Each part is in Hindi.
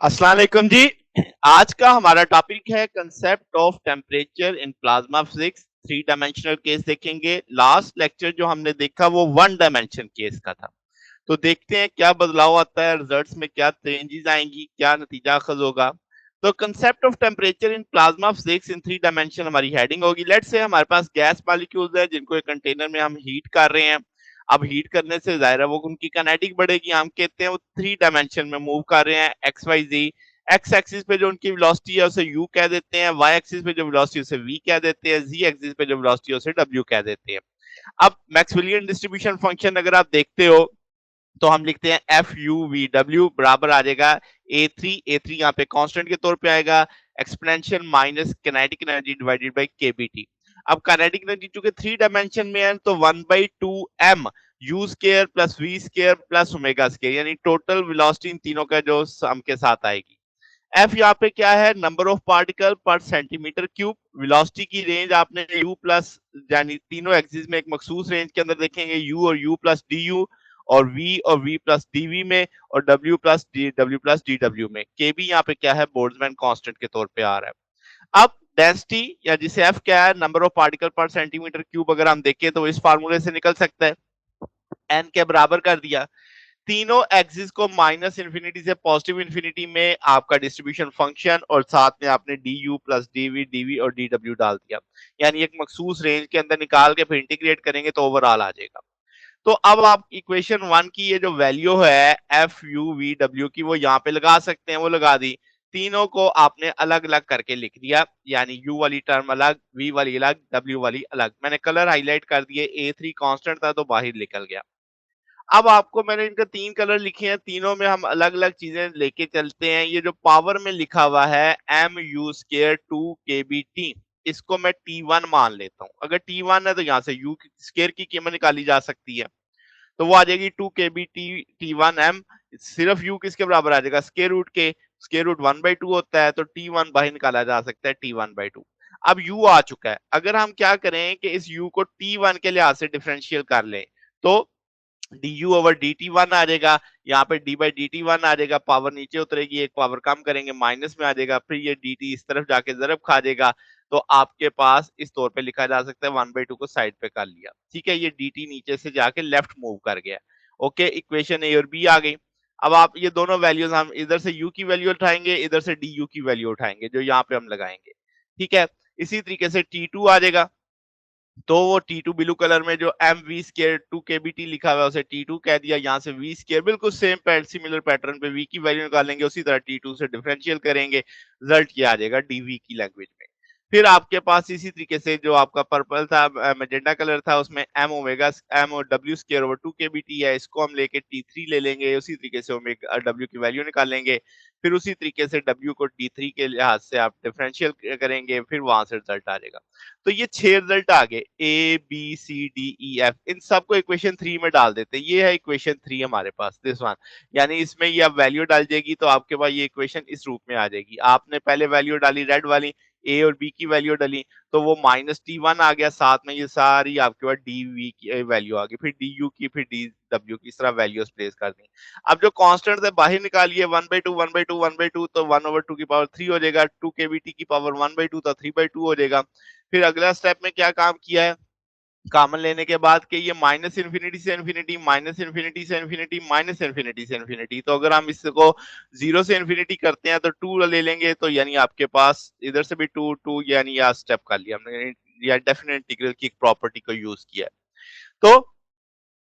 अस्सलाम वालेकुम जी। आज का हमारा टॉपिक है concept of temperature in plasma physics. Three dimensional case देखेंगे। लास्ट लेक्चर जो हमने देखा वो वन डायमेंशन केस का था। तो देखते हैं क्या बदलाव आता है, रिजल्ट्स में क्या चेंजेस आएंगी, क्या नतीजा अखज होगा। तो concept of temperature in plasma physics in three dimension हमारी हेडिंग होगी। लेट्स से हमारे पास गैस मॉलिक्यूल्स है जिनको एक कंटेनर में हम हीट कर रहे हैं। अब हीट करने से जाहिर है वो उनकी काइनेटिक बढ़ेगी। हम कहते हैं वो थ्री डायमेंशन में मूव कर रहे हैं, एक्स वाई जी। एक्स एक्सिस पे जो उनकी वेलोसिटी है उसे यू कह देते हैं, वाई एक्सिस पे जो वेलोसिटी है उसे वी कह देते हैं, जी एक्सिस पे जो वेलोसिटी है उसे डब्ल्यू कह देते हैं। अब मैक्सवेलियन डिस्ट्रीब्यूशन फंक्शन अगर आप देखते हो तो हम लिखते हैं एफ यू वी डब्ल्यू बराबर आ जाएगा ए थ्री यहाँ पे कांस्टेंट के तौर पे आएगा, exponential minus kinetic energy divided by KBT. अब काइनेटिक एनर्जी चूंकि थ्री डायमेंशन में है तो 1/2m U square plus V square plus omega square, यानी टोटल वेलोसिटी इन तीनों का जो सम के साथ आएगी। एफ यहाँ पे क्या है, नंबर ऑफ पार्टिकल पर सेंटीमीटर क्यूब। वेलोसिटी की रेंज आपने यू प्लस यानी तीनों एक्सिस में एक मखसूस रेंज के अंदर देखेंगे, यू और यू प्लस डी यू और वी प्लस डीवी में, और डब्ल्यू प्लस डी डब्ल्यू में। के बी यहाँ पे क्या है, बोल्ट्जमैन कांस्टेंट के तौर पे आ रहा है। अब डेंसिटी या जिसे एफ क्या है, नंबर ऑफ पार्टिकल पर सेंटीमीटर क्यूब, अगर हम देखें तो इस फार्मूले से निकल सकता है, एन के बराबर कर दिया। तीनों एक्सिस को माइनस इंफिनिटी से पॉजिटिव इंफिनिटी में आपका डिस्ट्रीब्यूशन फंक्शन, और साथ में आपने D U plus D V D V और डी डब्ल्यू डाल दिया, यानी एक मखसूस रेंज के अंदर निकाल के फिर इंटीग्रेट करेंगे तो ओवरऑल आ जाएगा। तो अब आप इक्वेशन वन की ये जो वैल्यू है एफ यू वी डब्ल्यू की वो यहाँ पे लगा सकते हैं, वो लगा दी। तीनों को आपने अलग अलग करके लिख दिया, यानी यू वाली टर्म अलग, वी वाली अलग, डब्ल्यू वाली अलग। मैंने कलर हाईलाइट कर दिए, ए थ्री कॉन्स्टेंट था तो बाहर निकल गया। अब आपको मैंने इनके तीन कलर लिखे हैं, तीनों में हम अलग अलग चीजें लेके चलते हैं। ये जो पावर में लिखा हुआ है M you square to K B T, इसको मैं टी वन मान लेता हूँ। अगर टी वन है तो यहाँ से यू स्केयर की कीमत निकाली जा सकती है, तो वो आ जाएगी two K B T T one M. सिर्फ यू किसके बराबर आ जाएगा, स्केयर रूट के। स्केयर रूट 1/2 होता है तो टी वन बाहर निकाला जा सकता है, T1/2। अब यू आ चुका है, अगर हम क्या करें कि इस यू को टी वन के लिहाज से डिफरेंशियल कर लें तो D U over D T one आ जाएगा, यहाँ पे D by D T one आ जाएगा, पावर नीचे उतरेगी, एक पावर कम करेंगे माइनस में आ जाएगा, फिर ये डी टी इस तरफ जाके जरब खा जाएगा। तो आपके पास इस तौर पे लिखा जा सकता है 1/2 को साइड पे कर लिया, ठीक है। ये डी टी नीचे से जाके लेफ्ट मूव कर गया। ओके, इक्वेशन ए और बी आ गई। अब आप ये दोनों वैल्यूज, हम इधर से यू की वैल्यू उठाएंगे, इधर से डी यू की वैल्यू उठाएंगे, जो यहाँ पे हम लगाएंगे, ठीक है। इसी तरीके से टी टू आ जाएगा, तो वो T2 ब्लू कलर में जो M we square to K B T लिखा हुआ है उसे T2 कह दिया। यहाँ से वी स्केयर बिल्कुल सेम सिमिलर पैटर्न पे वी की वैल्यू निकालेंगे, उसी तरह T2 से डिफरेंशियल करेंगे, रिजल्ट क्या आ जाएगा डीवी की लैंग्वेज में। फिर आपके पास इसी तरीके से जो आपका पर्पल था, मैजेंटा कलर था, उसमें एम ओमेगा एम और W square over to K B T है, इसको हम लेके T3 ले लेंगे, उसी तरीके से ओमेगा डब्ल्यू की वैल्यू निकालेंगे। फिर उसी तरीके से डब्ल्यू को D3 के लिहाज से आप डिफरेंशियल करेंगे, फिर वहां से रिजल्ट आ जाएगा। तो ये 6 रिजल्ट आ गए, A B C D E F. इन सबको इक्वेशन 3 में डाल देते हैं। ये है इक्वेशन 3 हमारे पास, दिस वन। यानी इसमें ये अब वैल्यू डाल जाएगी तो आपके पास ये इक्वेशन इस रूप में आ जाएगी। आपने पहले वैल्यू डाली रेड वाली, ए और बी की वैल्यू डाली, तो वो माइनस टी वन आ गया, साथ में ये सारी आपके पास डी वी की वैल्यू आ गई, फिर डी यू की, फिर डी डब्ल्यू की, इस तरह वैल्यूज प्लेस कर दी। अब जो कांस्टेंट है बाहर निकालिए, 1/2 तो 1/2 हो जाएगा, टू के बी टी की पावर 1/2 तो 3/2 हो जाएगा। फिर अगला स्टेप में क्या काम किया है, कॉमन लेने के बाद कि ये माइनस इन्फिनिटी से इन्फिनिटी, माइनस इन्फिनिटी से इन्फिनिटी, माइनस इन्फिनिटी से इन्फिनिटी, तो अगर हम इसको जीरो से इन्फिनिटी करते हैं तो टू ले लेंगे, तो यानी आपके पास इधर से भी टू टू, यानी यह स्टेप कर लिया हमने, या डेफिनेट इंटीग्रल की एक प्रॉपर्टी को यूज किया है। तो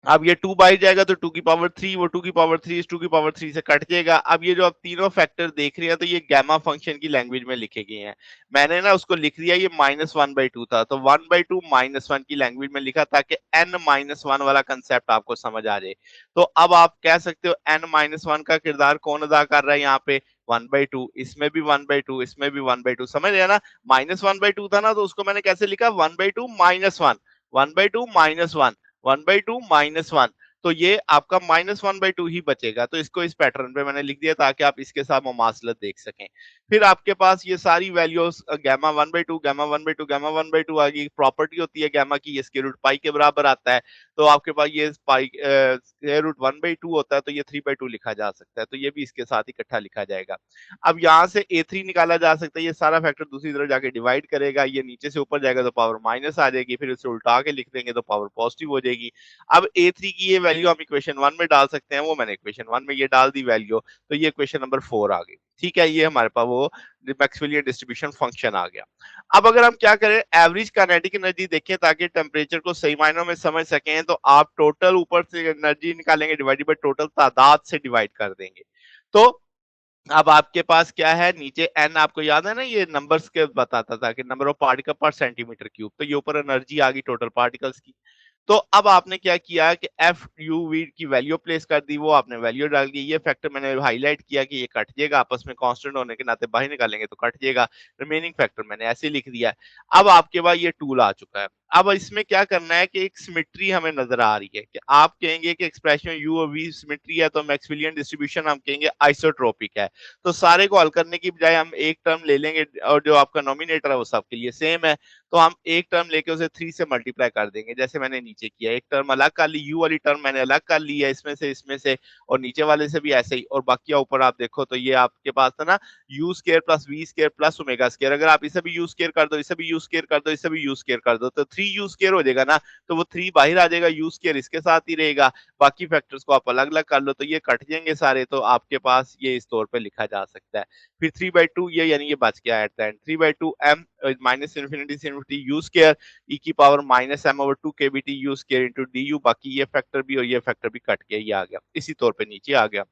अब ये टू बाई जाएगा तो टू की पावर थ्री, वो टू की पावर थ्री इस टू की पावर थ्री से कट जाएगा। अब ये जो आप तीनों फैक्टर देख रहे हैं तो ये गैमा फंक्शन की लैंग्वेज में लिखे गए हैं। मैंने ना उसको लिख दिया, ये -1/2 था तो 1/2 -1 की लैंग्वेज में लिखा ताकि n-1 वाला कंसेप्ट आपको समझ आ जाए। तो अब आप कह सकते हो n-1 का किरदार कौन अदा कर रहा है यहाँ पे, 1/2, इसमें भी 1/2, इसमें भी 1/2, समझ रहे हैं ना। -1/2 था ना, तो उसको मैंने कैसे लिखा, 1/2 -1, 1/2 -1, 1/2 -1। तो ये आपका -1/2 ही बचेगा, तो इसको इस पैटर्न पे मैंने लिख दिया ताकि आप इसके साथ मुमासलत देख सकें। फिर आपके पास ये सारी वैल्यूज गामा 1/2 गामा 1/2 गामा 1/2 आ गई। प्रॉपर्टी होती है गामा की, ये स्क्वायर रूट पाई के बराबर आता है। तो आपके पास ये पाई स्क्वायर रूट 1/2 होता है, तो ये 3/2 लिखा जा सकता है, तो ये भी इसके साथ इकट्ठा लिखा जाएगा। अब यहाँ से A3 निकाला जा सकता है, ये सारा फैक्टर दूसरी तरफ जाके डिवाइड करेगा, ये नीचे से ऊपर जाएगा तो पावर माइनस आ जाएगी, फिर उसे उल्टा के लिख देंगे तो पावर पॉजिटिव हो जाएगी। अब A3 की ये वैल्यू हम इक्वेशन 1 में डाल सकते हैं, वो मैंने इक्वेशन 1 में ये डाल दी वैल्यू, तो ये इक्वेशन नंबर 4 आ गई। ठीक है, ये हमारे पास वो मैक्सवेलियन डिस्ट्रीब्यूशन फंक्शन आ गया। अब अगर हम क्या करें, एवरेज काइनेटिक एनर्जी देखें ताकि टेम्परेचर को सही मायनों में समझ सकें, तो आप टोटल ऊपर से एनर्जी निकालेंगे डिवाइडेड बाय टोटल तादाद से डिवाइड कर देंगे। तो अब आपके पास क्या है, नीचे एन आपको याद है ना, ये नंबर्स के बताता था कि नंबर ऑफ पार्टिकल पर सेंटीमीटर क्यूब, तो ये ऊपर एनर्जी आ गई टोटल पार्टिकल्स की। तो अब आपने क्या किया कि एफ यू वी की वैल्यू प्लेस कर दी, वो आपने वैल्यू डाल दी। ये फैक्टर मैंने हाईलाइट किया कि ये कट जाएगा, आपस में कांस्टेंट होने के नाते बाहर निकालेंगे तो कट जाएगा। रिमेनिंग फैक्टर मैंने ऐसे लिख दिया है। अब आपके पास ये टूल आ चुका है। अब इसमें क्या करना है कि एक सिमेट्री हमें नजर आ रही है कि आप कहेंगे कि एक्सप्रेशन यू और वी सिमेट्री है, तो मैक्सवेलियन डिस्ट्रीब्यूशन हम कहेंगे आइसोट्रोपिक है। तो सारे को हल करने की बजाय हम एक टर्म ले लेंगे और जो आपका नॉमिनेटर है वो सबके लिए सेम है, तो हम एक टर्म लेके उसे 3 से मल्टीप्लाई कर देंगे, जैसे मैंने नीचे किया। एक टर्म अलग कर ली, यू वाली टर्म मैंने अलग कर ली है इसमें से और नीचे वाले से भी ऐसे ही, और बाकी ऊपर आप देखो तो ये आपके पास था ना U square plus V square plus omega square. अगर आप इसे भी यू स्केयर कर दो, इसे भी यू स्केयर कर दो, इसे भी यू स्केयर कर दो, तो 3 यू स्केयर हो जाएगा ना, तो वो 3 बाहर आ जाएगा, यू स्केयर इसके साथ ही रहेगा। बाकी फैक्टर्स को आप अलग अलग कर लो तो ये कट जाएंगे सारे, तो आपके पास ये इस तौर पे लिखा जा सकता है। फिर 3/2 ये यानी ये बच गया at the end, 3/2 m minus infinity से इन्फिनिटी यू स्केयर ई की power minus M over 2 KBT U square into D U. बाकी ये फैक्टर भी और ये फैक्टर भी कट के ये आ गया, इसी तौर पे नीचे आ गया।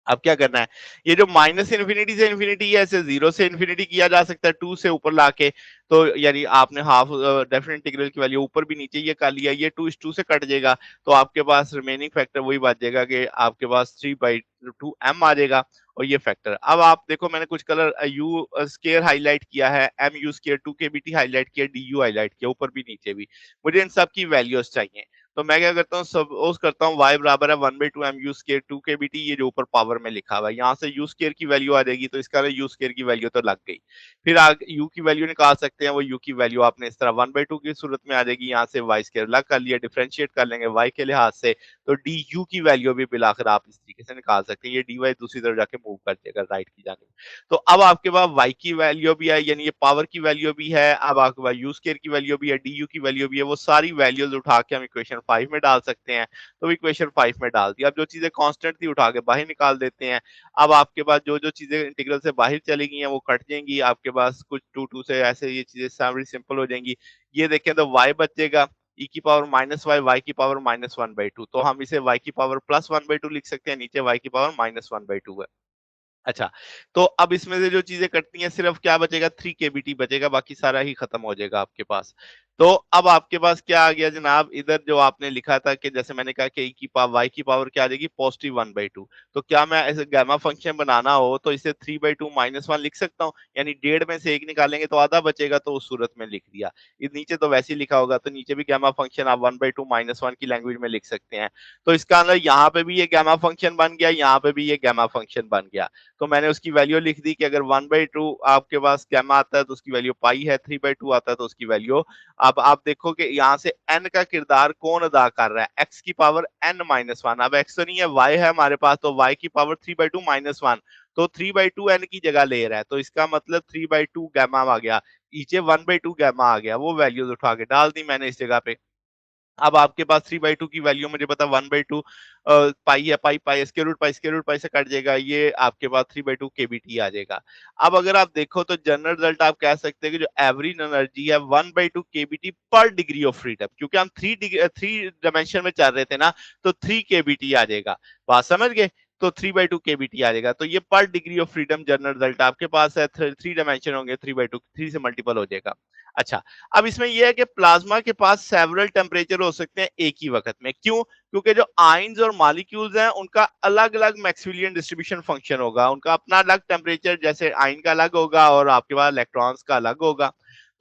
अब क्या करना है, ये जो माइनस इन्फिनिटी से इन्फिनिटी है, इसे जीरो से इन्फिनिटी किया जा सकता है 2 से ऊपर लाके। तो यानी आपने हाफ डेफिनेट इंटीग्रल की वैल्यू ऊपर भी नीचे ये कर लिया, ये 2 से कट जाएगा, तो आपके पास रिमेनिंग फैक्टर वही बच जाएगा कि आपके पास 3/2 m आ जाएगा। और ये फैक्टर अब आप देखो, मैंने कुछ कलर यू स्केयर हाईलाइट किया है, एम यू स्केयर 2 के बीटी हाईलाइट किया, डी यू हाईलाइट किया, ऊपर भी नीचे भी। मुझे इन सब की वैल्यूज चाहिए, तो मैं क्या करता हूँ, सपोज करता हूँ y बराबर है 1/2 m u स्केयर 2 के बीटी, ये जो ऊपर पावर में लिखा हुआ है, यहाँ से u स्केयर की वैल्यू आ जाएगी, तो इसका u स्केयर की वैल्यू तो लग गई। फिर आगे u की वैल्यू निकाल सकते हैं, वो u की वैल्यू आपने इस तरह 1/2 की सूरत में आ जाएगी, यहाँ से y स्केयर अलग कर लिया, डिफरेंशिएट कर लेंगे y के लिहाज से, तो du की वैल्यू भी बिलाकर आप इस तरीके से निकाल सकते हैं। ये dy दूसरी तरफ जाके मूव कर जाएगा राइट की जानिब। तो अब आपके पास y की वैल्यू भी है, यानी ये पावर की वैल्यू भी है, अब आपके पास u स्केयर की वैल्यू भी है, du की वैल्यू भी है, वो सारी वैल्यूज उठा के हम इक्वेशन 5 में डाल सकते हैं। तो इक्वेशन 5 में डाल दिया। अब जो चीजें कांस्टेंट थी उठा के बाहर निकाल देते हैं। अब आपके पास जो जो चीजें इंटीग्रल से बाहर चली गई हैं वो कट जाएंगी, आपके पास कुछ 2 से ऐसे ये चीजें सारी सिंपल हो जाएंगी। ये देखें तो y बचेगा e की पावर माइनस वाई, y की पावर -1/2, तो हम इसे y की पावर +1/2 लिख सकते हैं, नीचे y की पावर -1/2 है। अच्छा, तो अब इसमें से जो चीजें कटती हैं सिर्फ क्या बचेगा, 3 केबीटी बचेगा, बाकी सारा ही खत्म हो जाएगा आपके पास। तो अब आपके पास क्या आ गया जनाब, इधर जो आपने लिखा था कि जैसे मैंने कहा कि y की पावर क्या आ जाएगी, पॉजिटिव 1/2। तो क्या मैं ऐसे गामा फंक्शन बनाना हो तो इसे 3/2 -1 लिख सकता हूँ, यानी डेढ़ में से एक निकालेंगे तो आधा बचेगा, तो उस सूरत में लिख दिया। इस नीचे तो वैसे ही लिखा होगा, तो नीचे भी गामा फंक्शन आप 1/2 -1 की लैंग्वेज में लिख सकते हैं। तो इसका अंदर यहाँ पे भी ये गामा फंक्शन बन गया, यहाँ पे भी ये गामा फंक्शन बन गया। तो मैंने उसकी वैल्यू लिख दी कि अगर 1/2 आपके पास गामा आता है तो उसकी वैल्यू पाई है, 3/2 आता है तो उसकी वैल्यू। अब आप देखो कि यहाँ से n का किरदार कौन अदा कर रहा है, x की पावर n-1। अब x तो नहीं है, y है हमारे पास, तो y की पावर 3/2 -1, तो 3/2 n की जगह ले रहा है, तो इसका मतलब 3/2 गामा आ गया, नीचे 1/2 गामा आ गया, वो वैल्यूज उठा के डाल दी मैंने इस जगह पे। अब आपके पास 3/2 की वैल्यू मुझे पता 1/2 पाई है, पाई स्क्वायर रूट पाई से कट जाएगा, ये आपके पास 3/2 केबीटी आ जाएगा। अब अगर आप देखो तो जनरल रिजल्ट आप कह सकते हैं कि जो एवरेज एनर्जी है 1/2 केबीटी पर डिग्री ऑफ फ्रीडम, क्योंकि हम 3 डायमेंशन में चल रहे थे ना, तो 3 केबीटी आ जाएगा। बात समझ गए? तो 3/2 केबीटी आ जाएगा, तो ये पर degree of freedom general result आपके पास है। 3 डायमेंशन होंगे, 3/2 3 से मल्टीपल हो जाएगा। अच्छा, अब इसमें यह है कि प्लाज्मा के पास सेवरल टेम्परेचर हो सकते हैं एक ही वक्त में। क्यों? क्योंकि जो आयंस और मॉलिक्यूल्स हैं उनका अलग अलग मैक्सवेलियन डिस्ट्रीब्यूशन फंक्शन होगा, उनका अपना अलग टेम्परेचर, जैसे आयन का अलग होगा और आपके पास इलेक्ट्रॉन्स का अलग होगा।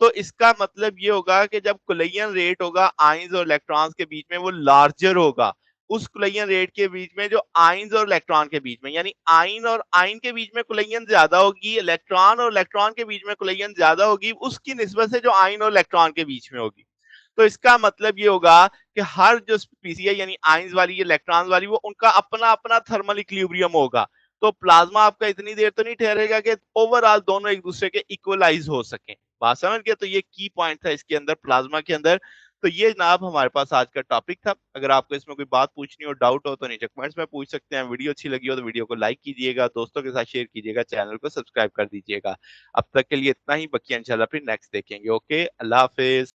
तो इसका मतलब ये होगा कि जब कोलिजन रेट होगा आयंस और इलेक्ट्रॉन्स के बीच में, वो लार्जर होगा, उस कोलिजन रेट के बीच में जो आयंस और इलेक्ट्रॉन के बीच में, यानी आयन और आयन के बीच में कोलिजन ज्यादा होगी, इलेक्ट्रॉन और इलेक्ट्रॉन के बीच में कोलिजन ज्यादा होगी उसकी निस्बत से जो आयन और इलेक्ट्रॉन के बीच में होगी। तो इसका मतलब ये होगा कि हर जो स्पीसी है यानी आयंस वाली या इलेक्ट्रॉन्स वाली वो उनका अपना अपना थर्मल इक्विलिब्रियम होगा। तो प्लाज्मा आपका इतनी देर तो नहीं ठहरेगा कि ओवरऑल दोनों एक दूसरे के इक्वलाइज हो सकें। बात समझ गए? तो ये की पॉइंट था इसके अंदर, प्लाज्मा के अंदर। तो ये जनाब हमारे पास आज का टॉपिक था। अगर आपको इसमें कोई बात पूछनी हो, डाउट हो तो नीचे कमेंट्स में पूछ सकते हैं। वीडियो अच्छी लगी हो तो वीडियो को लाइक कीजिएगा, दोस्तों के साथ शेयर कीजिएगा, चैनल को सब्सक्राइब कर दीजिएगा। अब तक के लिए इतना ही, बाकी इंशाल्लाह फिर नेक्स्ट देखेंगे। ओके, अल्लाह हाफिज।